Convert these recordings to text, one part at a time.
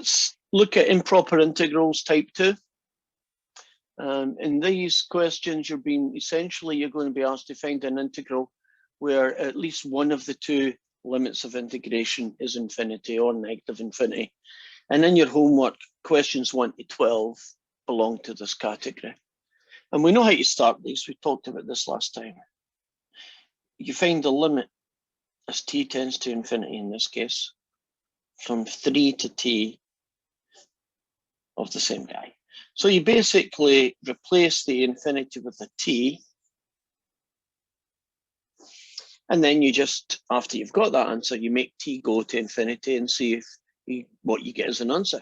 Let's look at improper integrals type 2. In these questions, you're going to be asked to find an integral where at least one of the two limits of integration is infinity or negative infinity. And in your homework, questions 1 to 12 belong to this category. And we know how to start these. We talked about this last time. You find the limit as t tends to infinity in this case, from 3 to t of the same guy. So you basically replace the infinity with a t, and then you just, after you've got that answer, you make t go to infinity and see if what you get as an answer.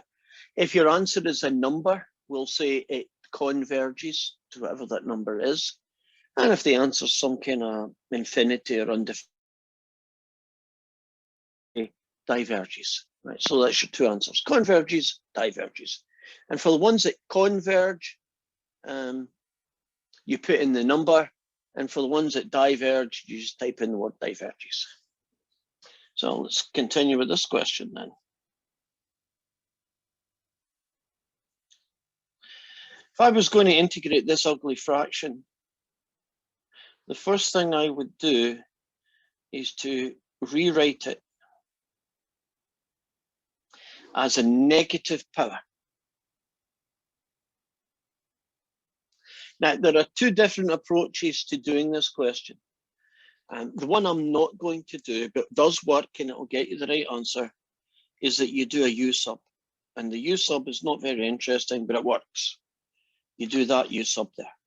If your answer is a number, we'll say it converges to whatever that number is. And if the answer is some kind of infinity or undefined, diverges. Right, so that's your two answers: converges, diverges. And for the ones that converge, you put in the number, and for the ones that diverge, you just type in the word diverges. So let's continue with this question then. If I was going to integrate this ugly fraction, the first thing I would do is to rewrite it as a negative power. Now, there are two different approaches to doing this question. The one I'm not going to do, but does work and it will get you the right answer, is that you do a U sub. And the U sub is not very interesting, but it works. You do that U sub there.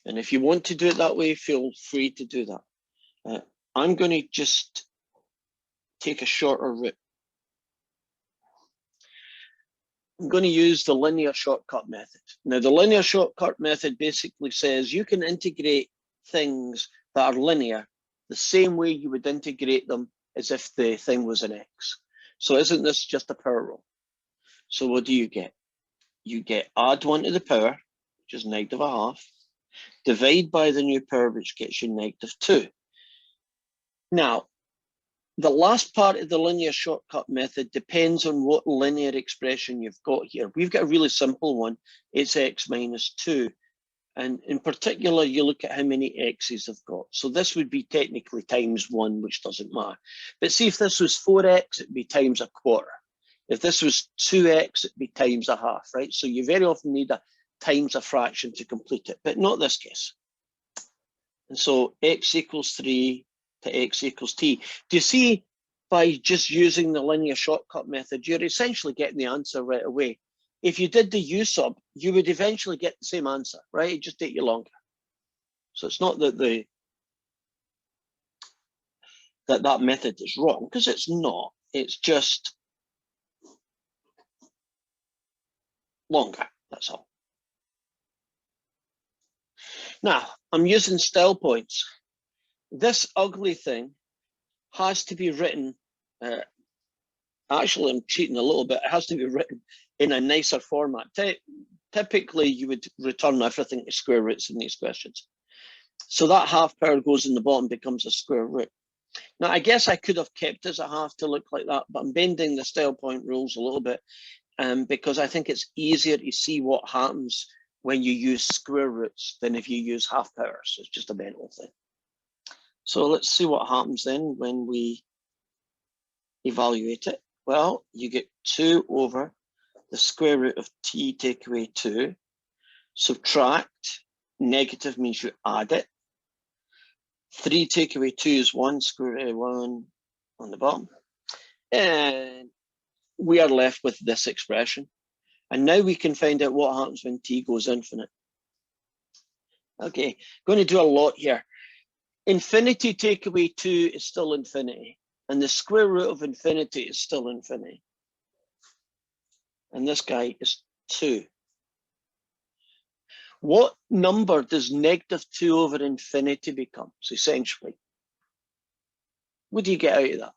And if you want to do it that way, feel free to do that. I'm going to just take a shorter route. I'm going to use the linear shortcut method. Now, the linear shortcut method basically says you can integrate things that are linear the same way you would integrate them as if the thing was an x. So isn't this just a power rule? So what do you get? You get add 1 to the power, which is -1/2, divide by the new power, which gets you -2. Now, the last part of the linear shortcut method depends on what linear expression you've got here. We've got a really simple one. It's x minus 2. And in particular, you look at how many x's I've got. So this would be technically times 1, which doesn't matter. But see, if this was 4x, it'd be times 1/4. If this was 2x, it'd be times 1/2, right? So you very often need a times a fraction to complete it, but not this case. And so x equals 3 to x equals t. Do you see, by just using the linear shortcut method, you're essentially getting the answer right away. If you did the U sub, you would eventually get the same answer, right? It just take you longer. So it's not that that method is wrong, because it's not. It's just longer, that's all. Now, I'm using style points. This ugly thing has to be written, actually I'm cheating a little bit, it has to be written in a nicer format. Typically, you would return everything to square roots in these questions. So that half power goes in the bottom, becomes a square root. Now, I guess I could have kept it as a half to look like that, but I'm bending the style point rules a little bit because I think it's easier to see what happens when you use square roots than if you use half powers. It's just a mental thing. So let's see what happens then when we evaluate it. Well, you get 2 over the square root of t take away 2. Subtract, negative means you add it. 3 take away 2 is 1, square root of 1 on the bottom. And we are left with this expression. And now we can find out what happens when t goes infinite. Okay, going to do a lot here. Infinity take away 2 is still infinity. And the square root of infinity is still infinity. And this guy is 2. What number does -2 over infinity become? So essentially, what do you get out of that?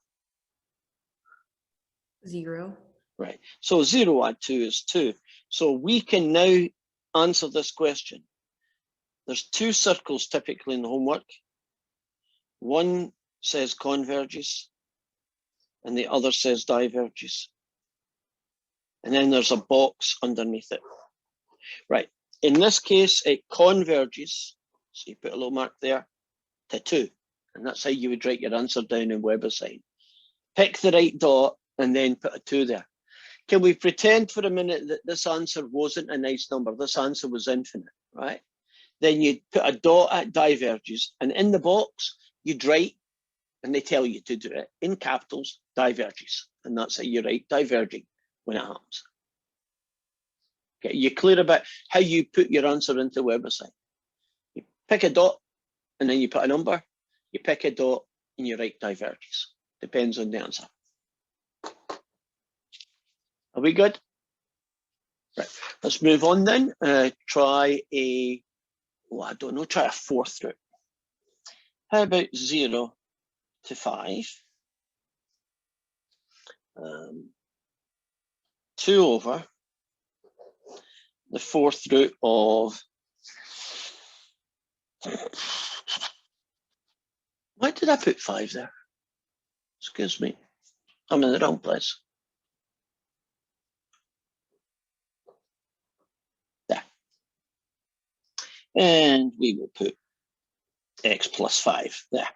0. Right. So 0 add 2 is 2. So we can now answer this question. There's 2 circles typically in the homework. One says converges and the other says diverges. and then there's a box underneath it. Right, in this case, it converges, so you put a little mark there, to 2, and that's how you would write your answer down in WebAssign. Pick the right dot and then put a 2 there. Can we pretend for a minute that this answer wasn't a nice number? This answer was infinite, right? Then you put a dot at diverges, and in the box, you'd write, and they tell you to do it, in capitals, diverges. And that's how you write diverging when it happens. Okay, you're clear about how you put your answer into WebAssign. You pick a dot, and then you put a number. You pick a dot, and you write diverges. Depends on the answer. Are we good? Right, let's move on then. Try a, well, I don't know, try a 4th root. How about 0 to 5? 2 over the 4th root of, why did I put 5 there? Excuse me, I'm in the wrong place. There. And we will put x plus 5 there.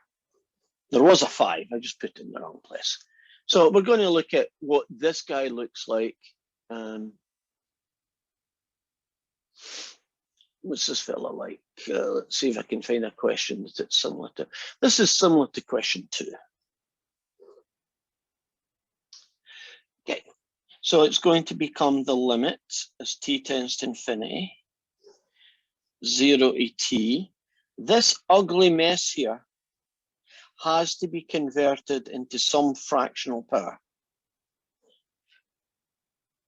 There was a 5, I just put it in the wrong place. So we're going to look at what this guy looks like. What's this fella like? Let's see if I can find a question that it's similar to. This is similar to question 2. Okay, so it's going to become the limit as t tends to infinity, 0 to t. This ugly mess here has to be converted into some fractional power.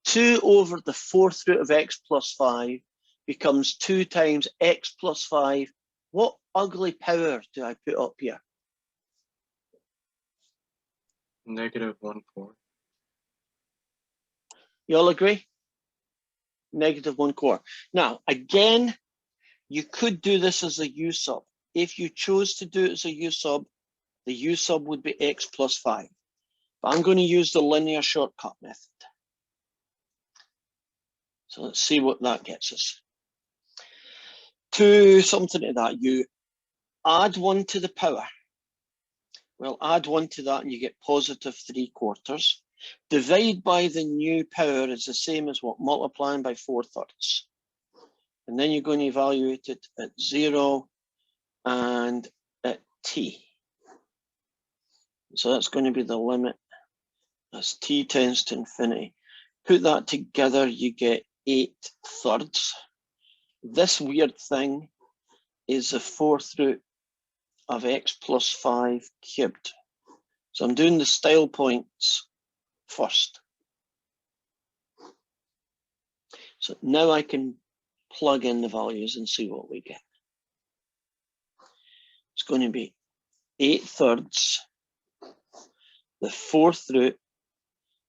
2 over the 4th root of x plus 5 becomes 2 times x plus 5. What ugly power do I put up here? -1/4. You all agree? -1/4. Now, again, you could do this as a u sub. If you chose to do it as a u sub, the u sub would be x plus 5. But I'm going to use the linear shortcut method. So let's see what that gets us. To something to that, you add 1 to the power. Well, add 1 to that and you get +3/4. Divide by the new power is the same as what? Multiplying by 4/3. And then you're going to evaluate it at 0 and at t. So that's going to be the limit as t tends to infinity. Put that together, you get 8/3. This weird thing is the 4th root of x plus 5 cubed. So I'm doing the style points first. So now I can plug in the values and see what we get. It's going to be 8/3, the 4th root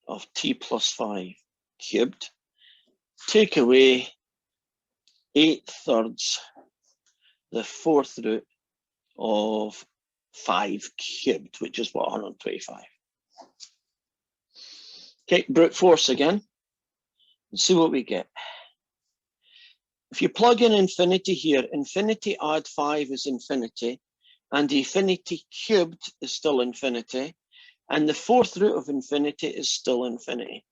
of t plus 5 cubed. Take away 8/3, the 4th root of 5 cubed, which is what, 125. Okay, brute force again, and see what we get. If you plug in infinity here, infinity add 5 is infinity, and infinity cubed is still infinity, and the 4th root of infinity is still infinity.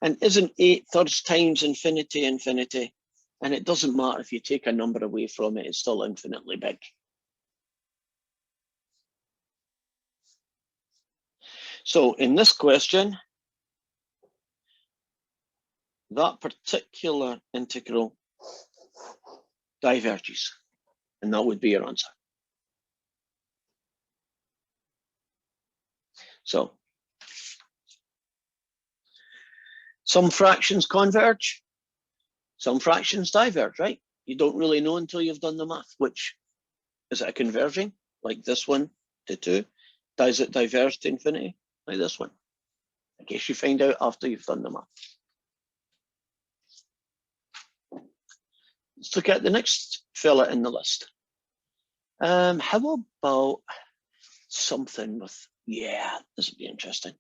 And isn't 8/3 times infinity infinity? And it doesn't matter if you take a number away from it, it's still infinitely big. So in this question, that particular integral diverges, and that would be your answer. So some fractions converge, some fractions diverge, right? You don't really know until you've done the math. Which, is it a converging, like this one to 2? Does it diverge to infinity, like this one? I guess you find out after you've done the math. Let's look at the next fella in the list. How about something with, yeah, this would be interesting.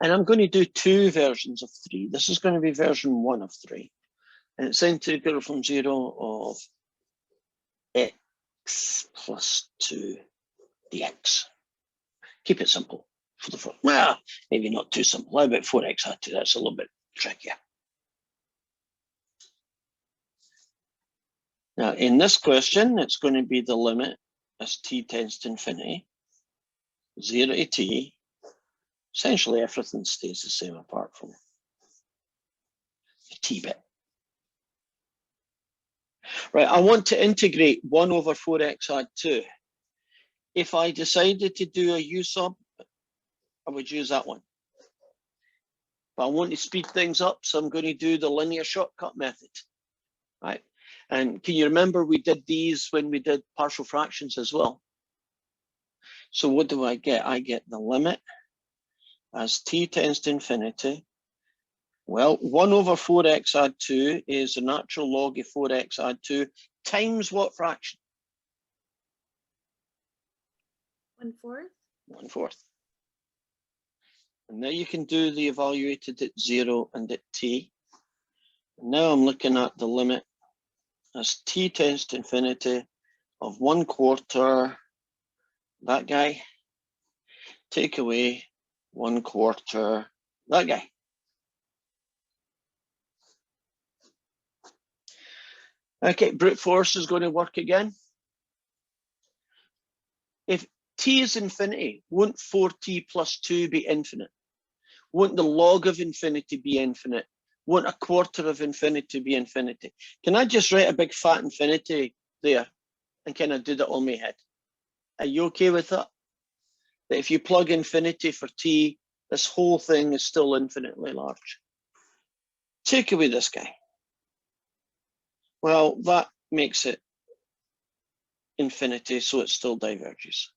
And I'm going to do two versions of 3. This is going to be version 1 of 3. And it's integral from 0 of x plus 2 dx. Keep it simple for the first. Well, maybe not too simple. How about 4x add 2? That's a little bit trickier. Now, in this question, it's going to be the limit as t tends to infinity, 0 to t. Essentially, everything stays the same apart from the t bit. Right, I want to integrate 1 over 4x add 2. If I decided to do a u sub, I would use that one. But I want to speed things up, so I'm going to do the linear shortcut method. Right? And can you remember we did these when we did partial fractions as well? So what do I get? I get the limit as t tends to infinity. Well, 1 over 4x add 2 is the natural log of 4x add 2 times what fraction? 1/4. 1/4. And now you can do the evaluated at 0 and at t. And now I'm looking at the limit as t tends to infinity of 1/4, that guy, take away 1/4, that guy. Okay, brute force is going to work again. If t is infinity, won't 4t plus 2 be infinite? Won't the log of infinity be infinite? Won't a quarter of infinity be infinity? Can I just write a big fat infinity there and kind of do that on my head? Are you okay with that? That if you plug infinity for t, this whole thing is still infinitely large. Take away this guy. Well, that makes it infinity, so it still diverges.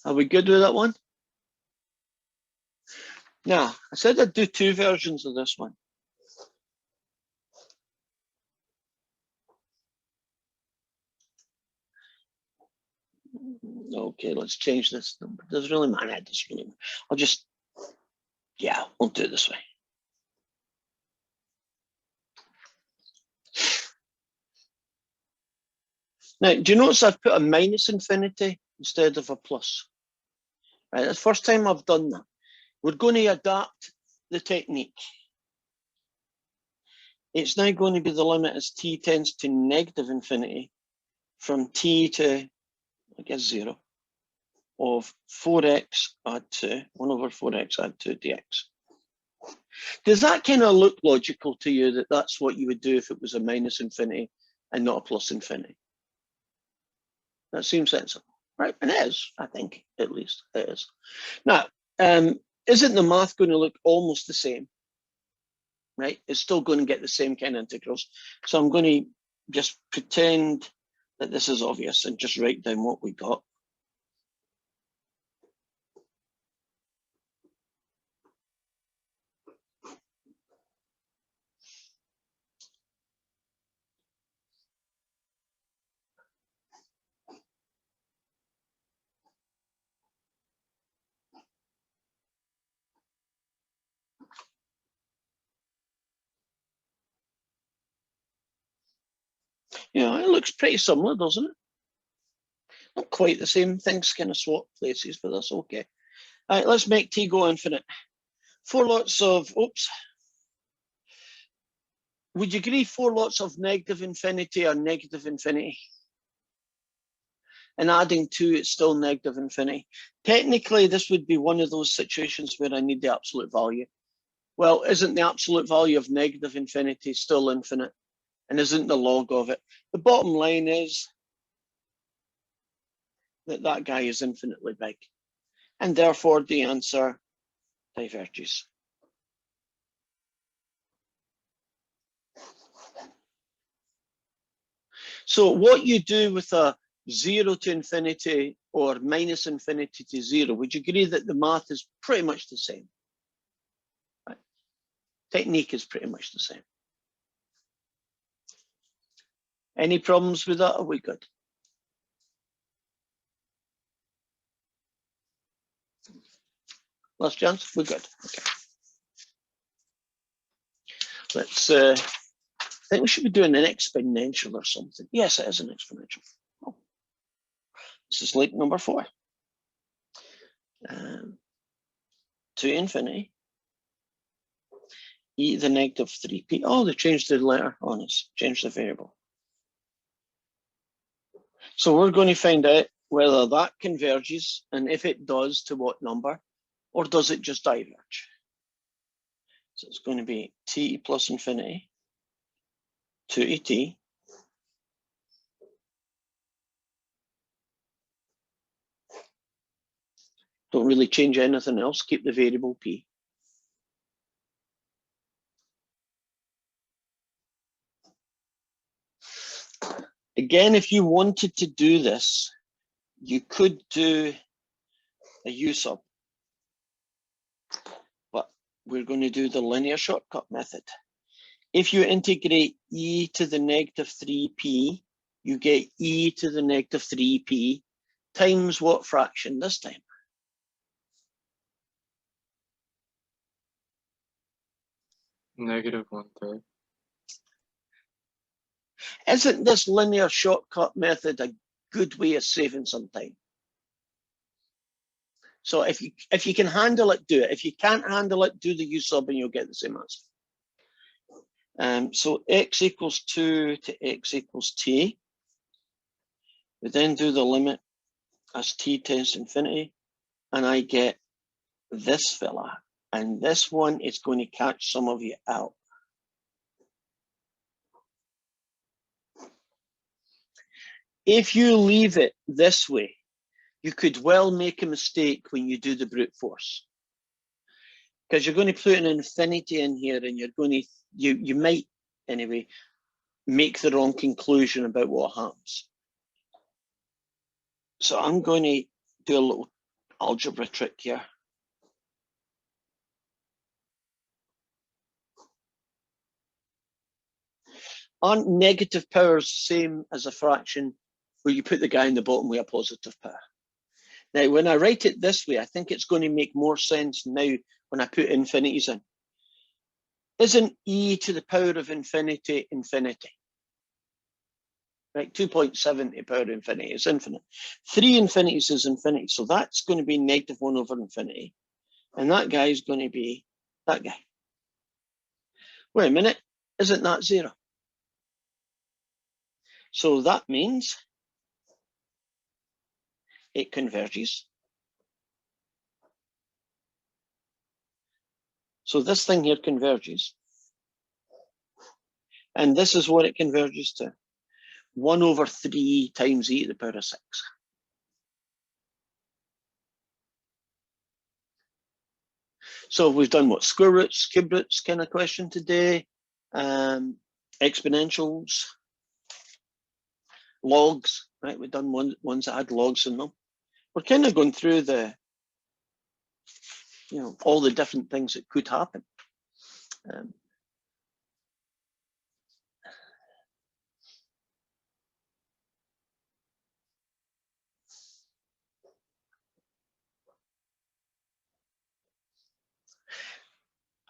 Are we good with that one? Now, I said I'd do two versions of this one. Okay, let's change this number. Doesn't really matter. It doesn't really matter. I'll just, yeah, we'll do it this way. Now, do you notice I've put a minus infinity instead of a plus? Right, that's the first time I've done that. We're going to adapt the technique. It's now going to be the limit as t tends to negative infinity from t to, I guess, 0 of 4x add 2, 1 over 4x add 2 dx. Does that kind of look logical to you that that's what you would do if it was a minus infinity and not a plus infinity? That seems sensible, right? And it is, I think, at least it is. Now, isn't the math going to look almost the same? Right? It's still going to get the same kind of integrals. So I'm going to just pretend that this is obvious and just write down what we got. Yeah, it looks pretty similar, doesn't it? Not quite the same. Things kind of swap places, but that's okay. All right, let's make t go infinite. 4 lots of, oops. Would you agree 4 lots of negative infinity are negative infinity? And adding 2, it's still negative infinity. Technically, this would be one of those situations where I need the absolute value. Well, isn't the absolute value of negative infinity still infinite? And isn't the log of it? The bottom line is that that guy is infinitely big. And therefore, the answer diverges. So what you do with a 0 to infinity or minus infinity to 0, would you agree that the math is pretty much the same? Right. Technique is pretty much the same. Any problems with that? Are we good? Last chance? We're good. Okay. Let's, I think we should be doing an exponential or something. Yes, it is an exponential. Oh. This is like number 4. To infinity, e to the negative 3p. Oh, they changed the letter on us, changed the variable. So we're going to find out whether that converges, and if it does, to what number, or does it just diverge? So it's going to be t plus infinity, 2et, don't really change anything else, keep the variable p. Again, if you wanted to do this, you could do a u sub, but we're going to do the linear shortcut method. If you integrate e to the negative 3p, you get e to the negative 3p times what fraction this time? Negative 1/3. Isn't this linear shortcut method a good way of saving some time? So if you can handle it, do it. If you can't handle it, do the u sub and you'll get the same answer. So x equals 2 to x equals t. We then do the limit as t tends to infinity, and I get this fella. And this one is going to catch some of you out. If you leave it this way, you could well make a mistake when you do the brute force. Because you're going to put an infinity in here and you're going to, you might, anyway, make the wrong conclusion about what happens. So I'm going to do a little algebra trick here. Aren't negative powers the same as a fraction where you put the guy in the bottom with a positive power? Now, when I write it this way, I think it's going to make more sense now when I put infinities in. Isn't e to the power of infinity infinity? Right, 2.7 to the power of infinity is infinite. 3 infinities is infinity, so that's going to be negative 1 over infinity. And that guy is going to be that guy. Wait a minute, isn't that 0? So that means it converges. So this thing here converges. And this is what it converges to. 1 over 3 times e to the power of 6. So we've done what? Square roots, cube roots kind of question today. Exponentials, logs, right? We've done ones that had logs in them. We're kind of going through the, all the different things that could happen.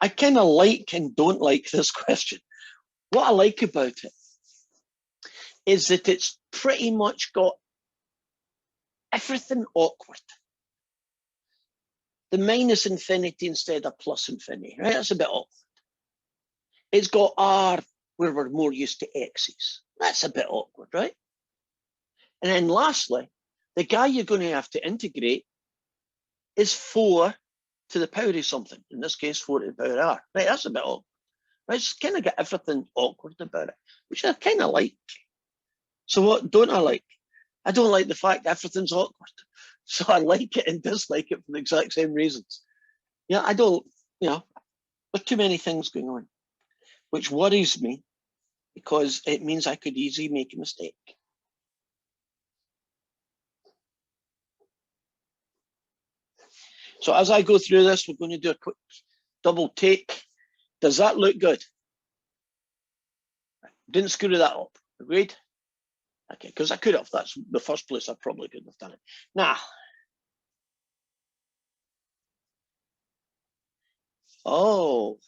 I kind of like and don't like this question. What I like about it is that it's pretty much got everything awkward. The minus infinity instead of plus infinity, right? That's a bit awkward. It's got r where we're more used to x's. That's a bit awkward, right? And then lastly, the guy you're going to have to integrate is 4 to the power of something. In this case, 4 to the power of r. Right, that's a bit awkward. Right, it's kind of got everything awkward about it, which I kind of like. So what don't I like? I don't like the fact everything's awkward. So I like it and dislike it for the exact same reasons. Yeah, I don't, there's too many things going on, which worries me because it means I could easily make a mistake. So as I go through this, we're going to do a quick double take. Does that look good? Didn't screw that up. Agreed? Okay, because I could have. That's the first place I probably could have done it. Now, oh,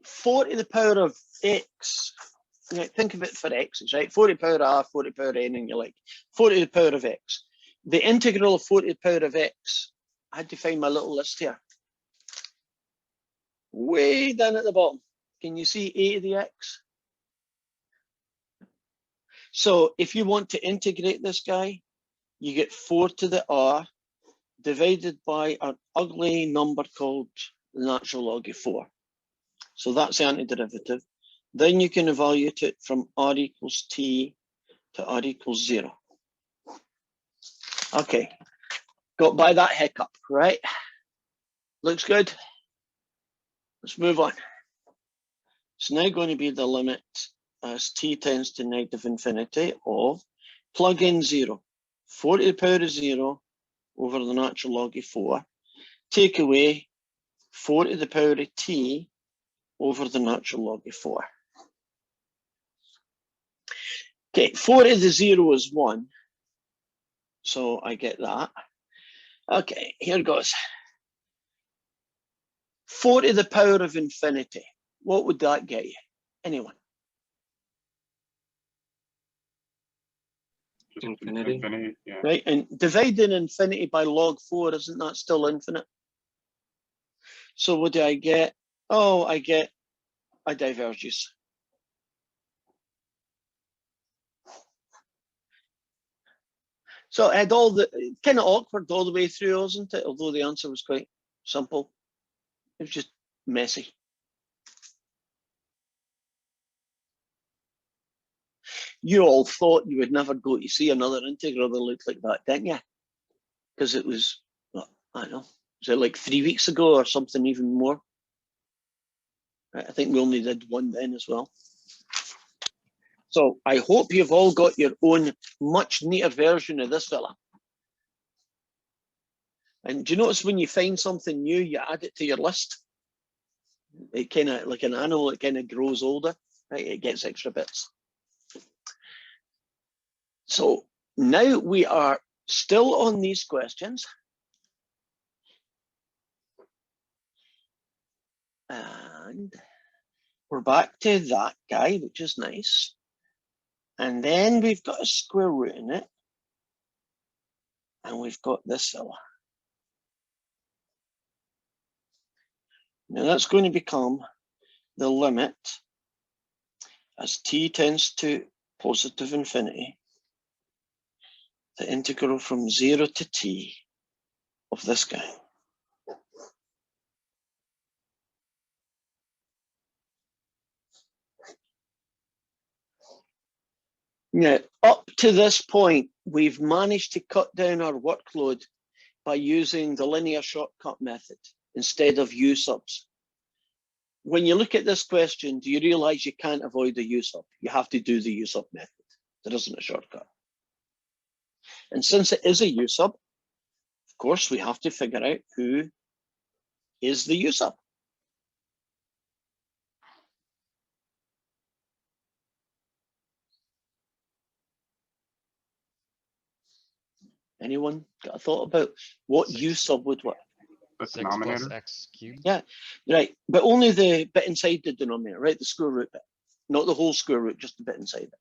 4 to the power of x. Right, think of it for x's, right? 4 to the power of r, 4 to the power of n, and you're like 4 to the power of x. The integral of 4 to the power of x, I had to find my little list here. Way down at the bottom. Can you see a to the x? So if you want to integrate this guy, you get 4 to the r divided by an ugly number called the natural log of 4. So that's the antiderivative. Then you can evaluate it from r equals t to r equals 0. Okay, got by that hiccup, right? Looks good. Let's move on. It's now going to be the limit as t tends to negative infinity of plug in 0. 4 to the power of 0 over the natural log of 4. Take away 4 to the power of t over the natural log of 4. Okay, 4 to the 0 is 1. So I get that. Okay, here goes. 4 to the power of infinity. What would that get you? Anyone? Infinity. Yeah. Right, and dividing infinity by log 4, isn't that still infinite? So what do I get? Oh, I get a divergence. So I had all the, kind of awkward all the way through, wasn't it? Although the answer was quite simple. It was just messy. You all thought you would never go to see another integral that looked like that, didn't you? Because it was, well, I don't know, was it like 3 weeks ago or something even more? I think we only did one then as well. So I hope you've all got your own much neater version of this fella. And do you notice when you find something new, you add it to your list? It kind of, like an animal, it kind of grows older, right? It gets extra bits. So now we are still on these questions. And we're back to that guy, which is nice. And then we've got a square root in it. And we've got this fella. Now that's going to become the limit as t tends to positive infinity, the integral from 0 to t of this guy. Now, up to this point, we've managed to cut down our workload by using the linear shortcut method instead of u subs. When you look at this question, do you realize you can't avoid the u sub? You have to do the u sub method. There isn't a shortcut. And since it is a u sub, of course, we have to figure out who is the u sub. Anyone got a thought about what u sub would work? The 6 plus denominator. x cubed. Yeah, right. But only the bit inside the denominator, right? The square root bit, not the whole square root, just the bit inside it.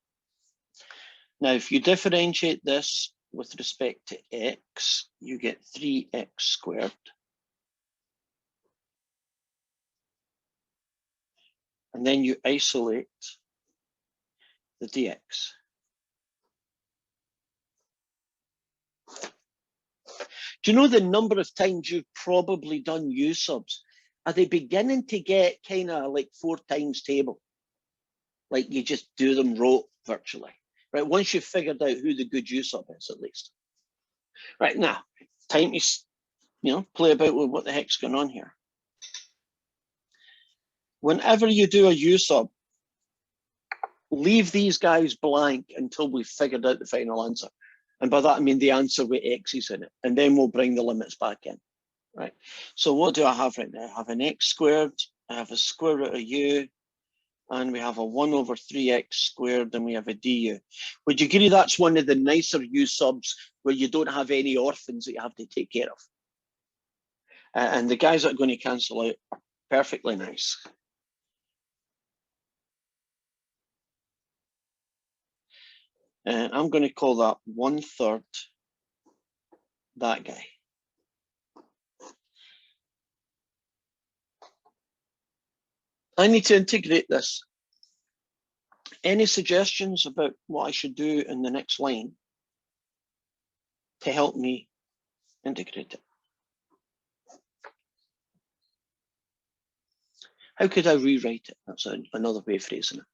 Now, if you differentiate this with respect to x, you get 3x squared. And then you isolate the dx. Do you know the number of times you've probably done u subs? Are they beginning to get kind of like 4 times table? Like you just do them rote virtually, right? Once you've figured out who the good u sub is, at least. Right, now, time to play about with what the heck's going on here. Whenever you do a u sub, leave these guys blank until we've figured out the final answer. And by that, I mean the answer with x's in it. And then we'll bring the limits back in, right? So what do I have right now? I have an x squared, I have a square root of u, and we have a 1 over 3x squared, and we have a du. Would you agree that's one of the nicer u subs where you don't have any orphans that you have to take care of? And the guys that are going to cancel out are perfectly nice. And I'm going to call that 1/3 that guy. I need to integrate this. Any suggestions about what I should do in the next line to help me integrate it? How could I rewrite it? That's another way of phrasing it.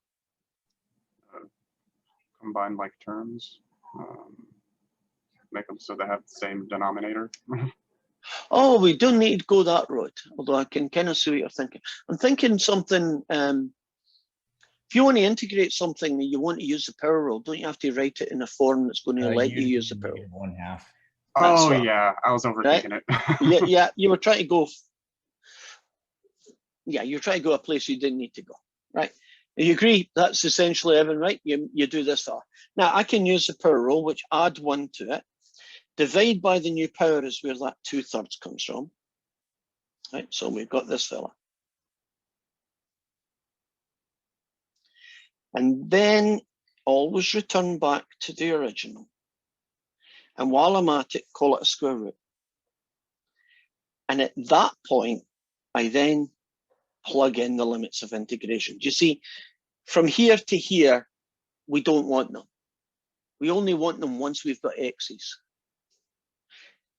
Combine like terms, make them so they have the same denominator. Oh, we don't need to go that road, although I can kind of see what you're thinking. I'm thinking something, if you want to integrate something and you want to use the power rule, don't you have to write it in a form that's going to let you use the power rule? 1/2. Oh what, yeah, I was overthinking it. yeah, you were trying to go. Yeah, you're trying to go a place you didn't need to go, right? You agree that's essentially Evan, right? You do this far. Now I can use the power rule, which add 1 to it. Divide by the new power is where that 2/3 comes from, right? So we've got this fella. And then always return back to the original. And while I'm at it, call it a square root. And at that point, I then plug in the limits of integration. Do you see, from here to here, we don't want them. We only want them once we've got x's.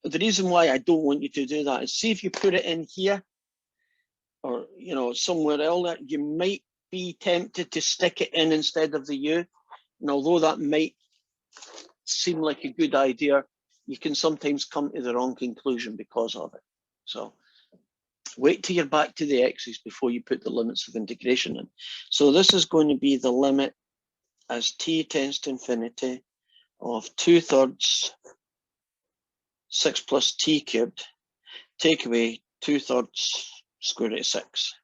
The reason why I don't want you to do that is, see if you put it in here or somewhere else, you might be tempted to stick it in instead of the u. And although that might seem like a good idea, you can sometimes come to the wrong conclusion because of it. So wait till you're back to the x's before you put the limits of integration in. So this is going to be the limit as t tends to infinity of 2/3 6 plus t cubed, take away 2/3 square root of 6.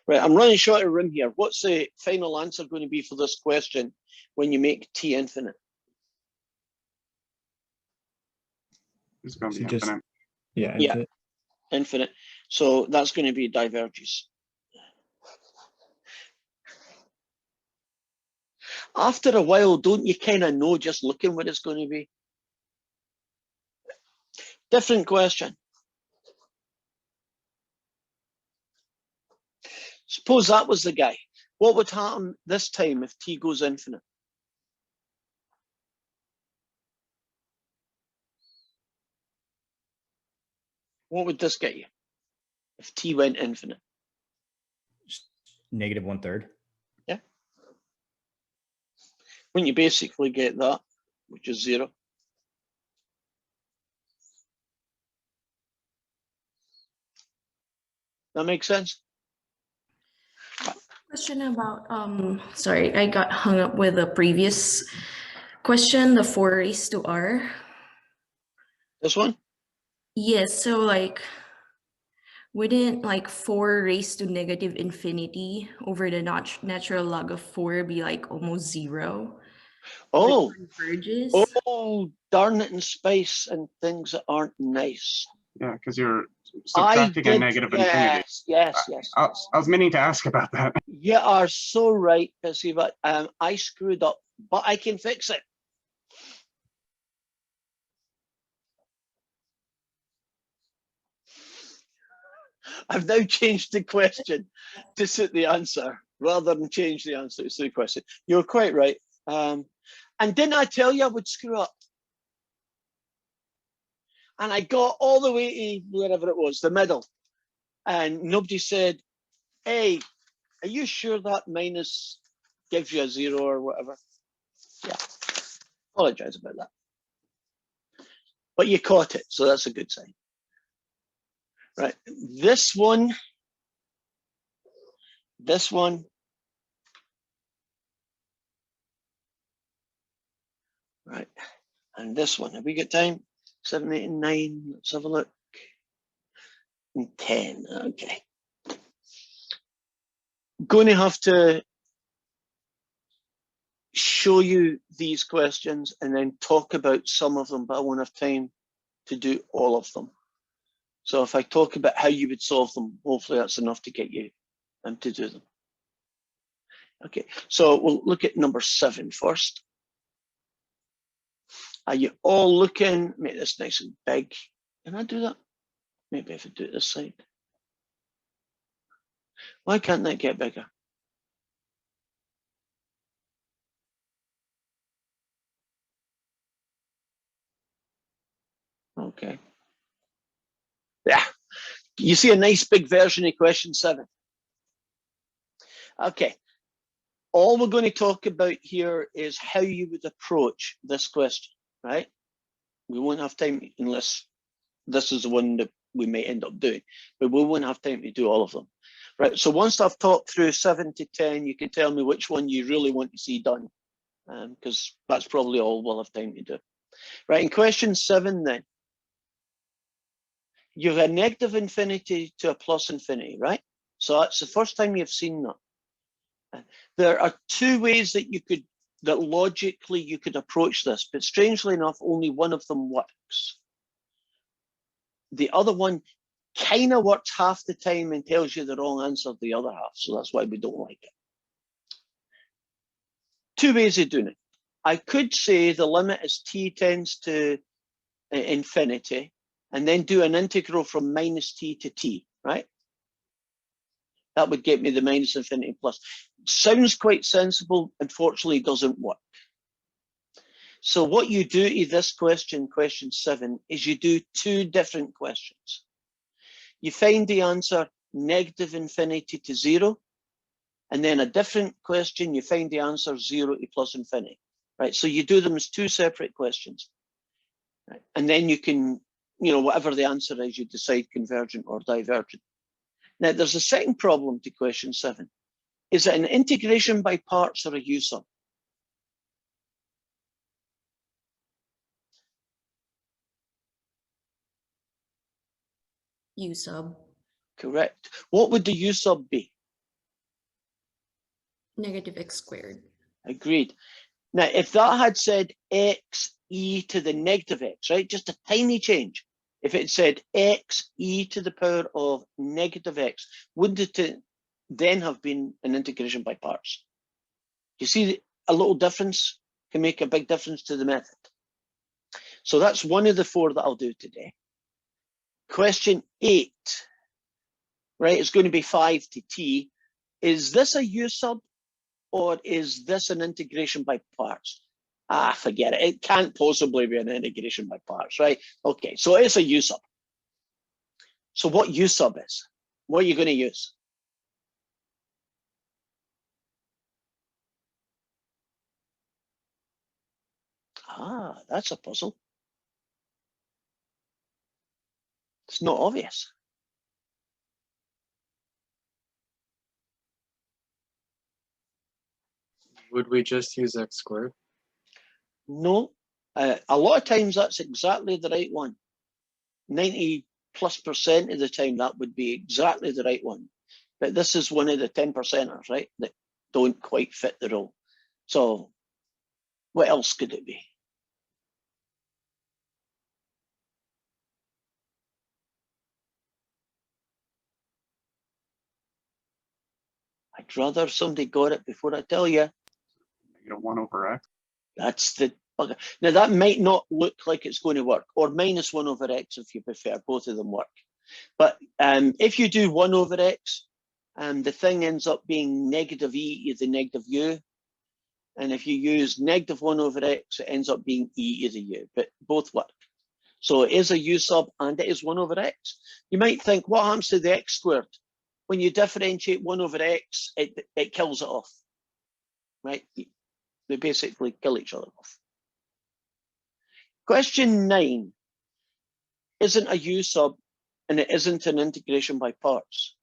Right, I'm running short of room here. What's the final answer going to be for this question when you make t infinite? It's going to be So just- infinite. Yeah. Yeah. Infinite. So that's going to be diverges. After a while, don't you kind of know just looking what it's going to be? Different question. Suppose that was the guy. What would happen this time if t goes infinite? What would this get you if t went infinite? Negative 1/3. Yeah. Wouldn't you basically get that, which is 0? That makes sense? Question about, sorry, I got hung up with the previous question, the 4 raised to r. This one? Yes, so like, wouldn't like 4 raised to negative infinity over the natural log of 4 be like almost 0? Oh, Converges? oh, darn it in space and things that aren't nice. Yeah, because you're subtracting a negative infinity. Yes. I was meaning to ask about that. You are so right, Pissy, but I screwed up, but I can fix it. I've now changed the question to suit the answer rather than change the answer to suit the question. You're quite right. And didn't I tell you I would screw up? And I got all the way to wherever it was, the middle. And nobody said, hey, are you sure that minus gives you a 0 or whatever? Yeah, apologize about that. But you caught it, so that's a good sign. Right, this one, right, And this one, have we got time? 7, 8, and 9. Let's have a look. And 10. Okay. Going to have to show you these questions and then talk about some of them, but I won't have time to do all of them. So if I talk about how you would solve them, hopefully that's enough to get you to do them. Okay, so we'll look at number 7 first. Are you all looking? Make this nice and big. Can I do that? Maybe if I do it this side. Why can't that get bigger? Okay. Yeah. You see a nice big version of question 7. Okay. All we're going to talk about here is how you would approach this question, right? We won't have time unless this is the one that we may end up doing, but we won't have time to do all of them. Right, so once I've talked through 7 to 10, you can tell me which one you really want to see done, because that's probably all we'll have time to do. Right, in question 7 then, you have a negative infinity to a plus infinity, right? So that's the first time you've seen that. There are 2 ways that that logically you could approach this, but strangely enough, only one of them works. The other one kind of works half the time and tells you the wrong answer the other half, so that's why we don't like it. 2 ways of doing it. I could say the limit as t tends to infinity, and then do an integral from minus t to t, right? That would get me the minus infinity plus. Sounds quite sensible, unfortunately doesn't work. So what you do to this question, question 7, is you do 2 different questions. You find the answer negative infinity to 0, and then a different question, you find the answer 0 to plus infinity, right? So you do them as 2 separate questions, right? And then you can, whatever the answer is, you decide convergent or divergent. Now, there's a second problem to question 7. Is it an integration by parts or a U-sum? U-sub. Correct. What would the U-sub be? Negative x squared. Agreed. Now, if that had said x e to the negative x, right, just a tiny change. If it said x e to the power of negative x, wouldn't it then have been an integration by parts? You see, a little difference can make a big difference to the method. So that's one of the 4 that I'll do today. Question 8, right, it's going to be 5 to t. Is this a U-sub or is this an integration by parts? Forget it. It can't possibly be an integration by parts, right? Okay, so it's a U-sub. So what U-sub is? What are you going to use? That's a puzzle. It's not obvious. Would we just use x squared? No. A lot of times that's exactly the right one. 90+% of the time that would be exactly the right one. But this is one of the 10%ers, right, that don't quite fit the rule. So what else could it be? I'd rather somebody got it before I tell you. -1 over x. That's the bugger. Now that might not look like it's going to work, or -1 over x if you prefer. Both of them work. But if you do 1 over x, the thing ends up being negative e to the negative u. And if you use -1 over x, it ends up being e to the u. But both work. So it is a u sub and it is 1 over x. You might think, what happens to the x squared? When you differentiate 1 over x, it kills it off, right? They basically kill each other off. Question 9 isn't a u sub and it isn't an integration by parts.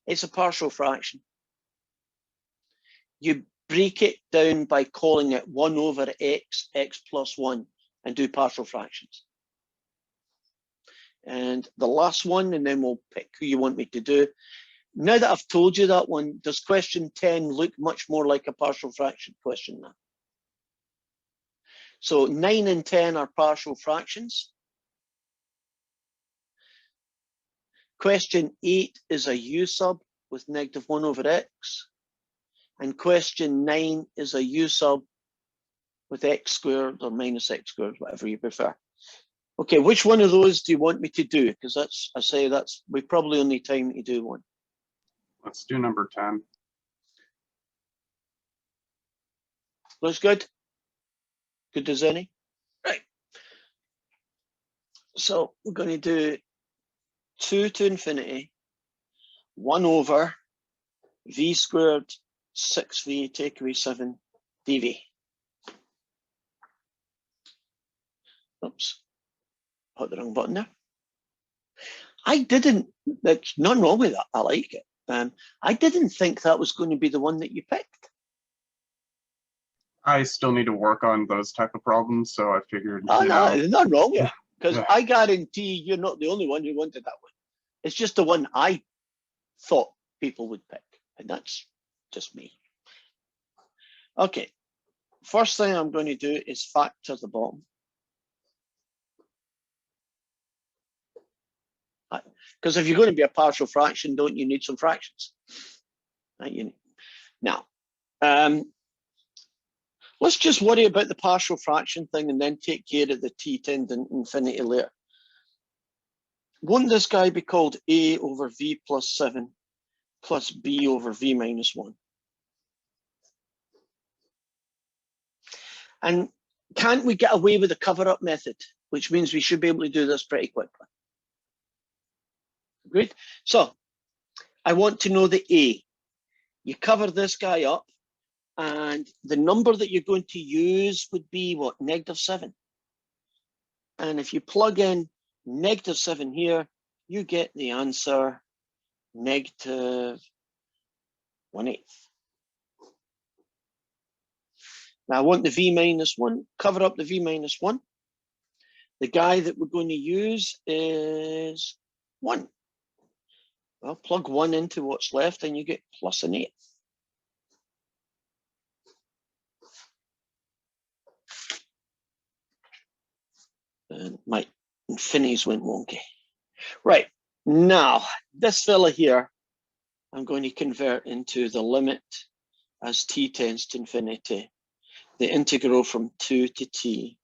It's a partial fraction. You break it down by calling it 1 over x, x plus 1. and do partial fractions. And the last one, and then we'll pick who you want me to do. Now that I've told you that one, does question 10 look much more like a partial fraction question now? So 9 and 10 are partial fractions. Question 8 is a u sub with negative 1 over x. And question 9 is a u sub with x squared or minus x squared, whatever you prefer. Okay, which one of those do you want me to do? Because we probably only have time to do one. Let's do number 10. Looks good? Good as any? Right. So we're going to do 2 to infinity, 1 over v squared 6v take away 7 dv. Oops, put the wrong button there. There's nothing wrong with that. I like it. I didn't think that was going to be the one that you picked. I still need to work on those type of problems, so I figured. Oh, no, there's nothing wrong with it. Because Yeah. I guarantee you're not the only one who wanted that one. It's just the one I thought people would pick. And that's just me. Okay. First thing I'm going to do is factor the bottom. Because if you're going to be a partial fraction, don't you need some fractions? Right? Now, let's just worry about the partial fraction thing and then take care of the t tending infinity later. Won't this guy be called a over v plus 7 plus b over v minus 1? And can't we get away with the cover-up method, which means we should be able to do this pretty quickly? Great. So I want to know the a. You cover this guy up, and the number that you're going to use would be what? Negative 7. And if you plug in negative 7 here, you get the answer negative 1/8. Now I want the v minus 1, cover up the v minus 1. The guy that we're going to use is 1. Well, plug 1 into what's left and you get plus 1/8. And my infinities went wonky. Right, now this fella here, I'm going to convert into the limit as t tends to infinity, the integral from 2 to t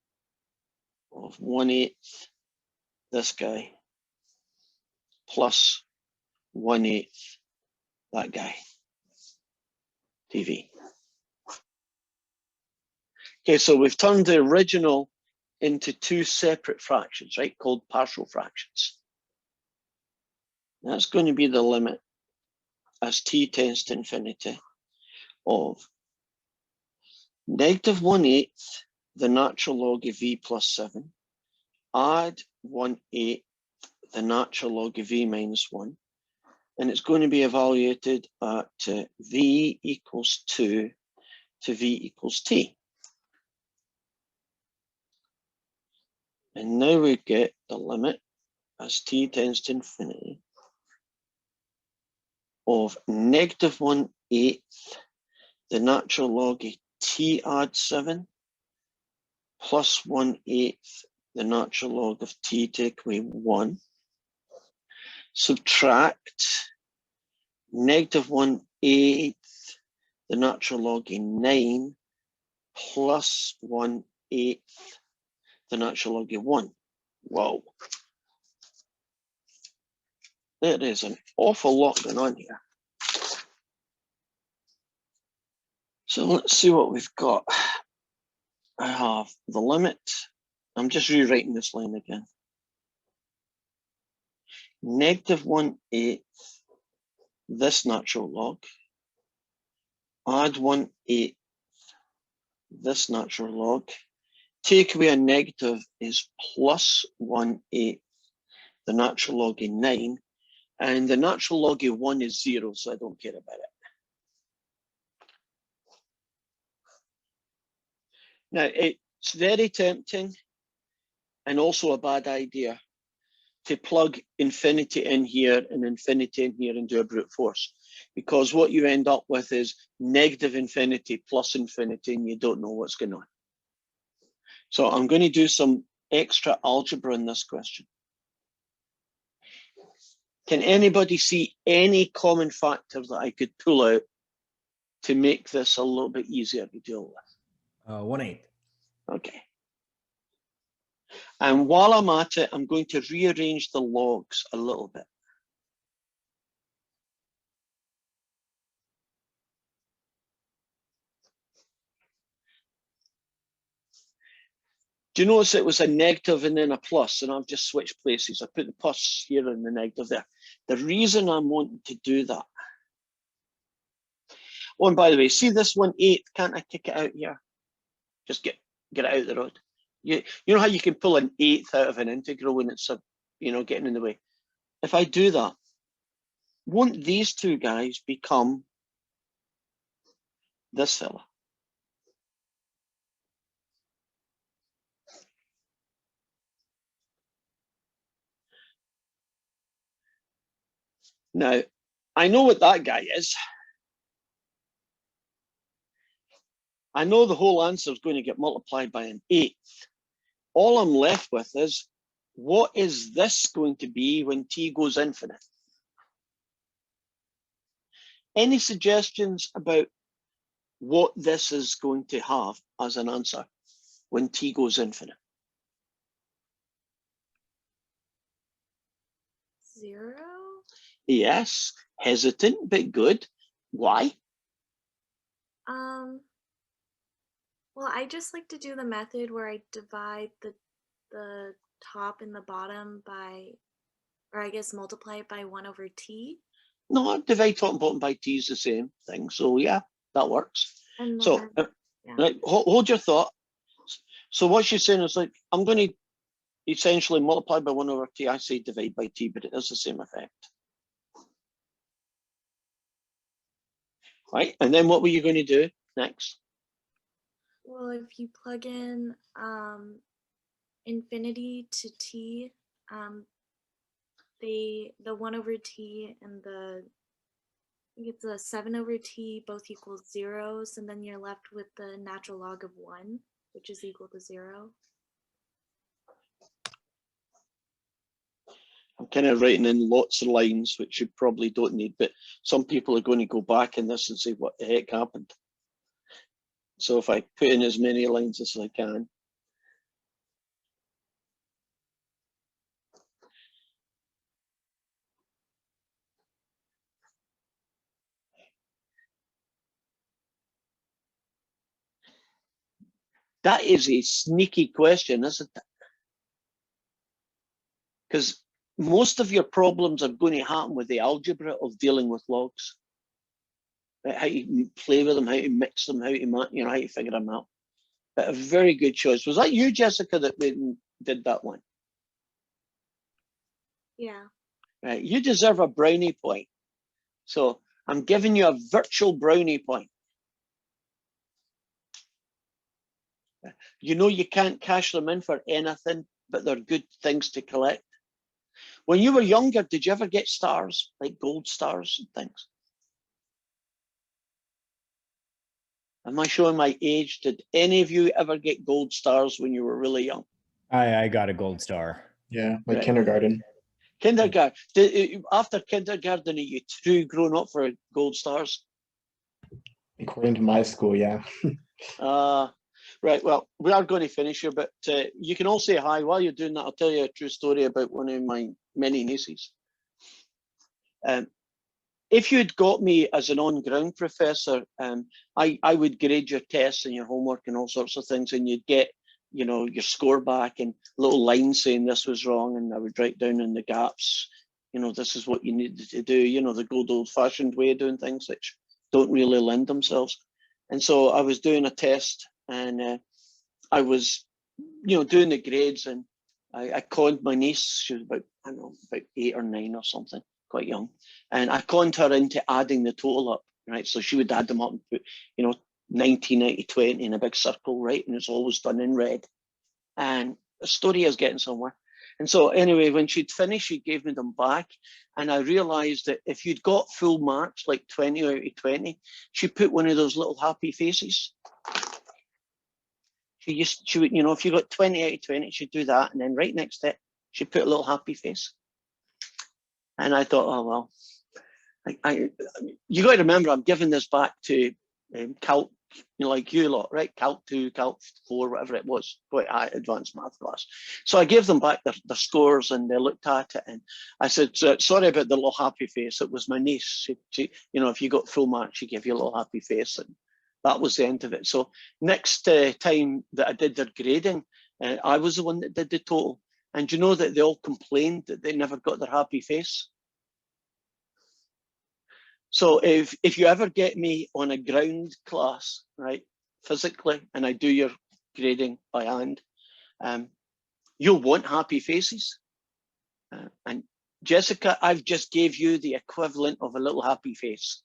of 1/8 this guy plus 1/8 that guy, dv. Okay, so we've turned the original into 2 separate fractions, right, called partial fractions. That's going to be the limit as t tends to infinity of negative 1/8 the natural log of v plus 7, add 1/8 the natural log of v minus 1, and it's going to be evaluated at v equals 2 to v equals t. And now we get the limit as t tends to infinity of negative 1/8 the natural log of t add 7 plus 1/8 the natural log of t take away 1. Subtract negative 1/8 the natural log of 9 plus 1/8 the natural log of 1. Whoa. There is an awful lot going on here. So let's see what we've got. I have the limit. I'm just rewriting this line again. Negative 1/8 this natural log. Add 1/8 this natural log. Take away a negative is plus 1/8 the natural log of 9. And the natural log of 1 is 0, so I don't care about it. Now, it's very tempting and also a bad idea to plug infinity in here and infinity in here and do a brute force, because what you end up with is negative infinity plus infinity, and you don't know what's going on. So I'm going to do some extra algebra in this question. Can anybody see any common factor that I could pull out to make this a little bit easier to deal with? 1/8. Okay. And while I'm at it, I'm going to rearrange the logs a little bit. Do you notice it was a negative and then a plus, and I've just switched places. I put the plus here and the negative there. The reason I'm wanting to do that. Oh, and by the way, see this 1/8, can't I kick it out here? Just get it out of the road. You know how you can pull an 1/8 out of an integral when it's getting in the way. If I do that, won't these two guys become this fella? Now, I know what that guy is. I know the whole answer is going to get multiplied by an 1/8. All I'm left with is, what is this going to be when t goes infinite? Any suggestions about what this is going to have as an answer when t goes infinite? 0? Yes, hesitant, but good. Why? Well, I just like to do the method where I divide the top and the bottom by, or I guess multiply it by 1/t. No, divide top and bottom by t is the same thing. So yeah, that works. And So then, yeah. right, hold your thought. So what she's saying is like, I'm going to essentially multiply by 1/t. I say divide by t, but it has the same effect. Right, and then what were you going to do next? Well, if you plug in infinity to t, the 1/t and you get the 7/t both equal 0, and then you're left with the natural log of 1, which is equal to 0. I'm kind of writing in lots of lines, which you probably don't need, but some people are going to go back in this and say, what the heck happened? So if I put in as many lines as I can. That is a sneaky question, isn't it? Because most of your problems are going to happen with the algebra of dealing with logs. How you play with them, how to mix them, how to figure them out. But a very good choice. Was that you, Jessica, that did that one? Yeah. Right, you deserve a brownie point. So I'm giving you a virtual brownie point. You know you can't cash them in for anything, but they're good things to collect. When you were younger, did you ever get stars, like gold stars and things? Am I showing my age? Did any of you ever get gold stars when you were really young? I got a gold star. Yeah, like Right. kindergarten. Kindergarten. After kindergarten, are you too grown up for gold stars? According to my school, yeah. Right, well, we are going to finish here, but you can all say hi. While you're doing that, I'll tell you a true story about one of my many nieces. If you'd got me as an on-ground professor, I would grade your tests and your homework and all sorts of things, and you'd get, your score back and little lines saying this was wrong, and I would write down in the gaps, this is what you needed to do, the good old-fashioned way of doing things, which don't really lend themselves. And so I was doing a test, and I was, doing the grades, and I conned my niece. She was about 8 or 9 or something, quite young. And I conned her into adding the total up, right? So she would add them up and put, 90, 90, 20 in a big circle, right? And it's always done in red. And the story is getting somewhere. And so anyway, when she'd finished, she gave me them back. And I realized that if you'd got full marks, like 20 out of 20, she put one of those little happy faces. She would, you know, if you got 20 out of 20, she'd do that. And then right next to it, she'd put a little happy face. And I thought, oh, well, you got to remember, I'm giving this back to Calc, you know, like you lot, right? Calc 2, Calc 4, whatever it was, quite high advanced math class. So I gave them back their scores, and they looked at it, and I said, sorry about the little happy face. It was my niece. She, you know, if you got full marks, she gave you a little happy face, and that was the end of it. So next time that I did their grading, I was the one that did the total. And you know that they all complained that they never got their happy face. So if you ever get me on a ground class, right, physically, and I do your grading by hand, you'll want happy faces. And Jessica, I've just gave you the equivalent of a little happy face.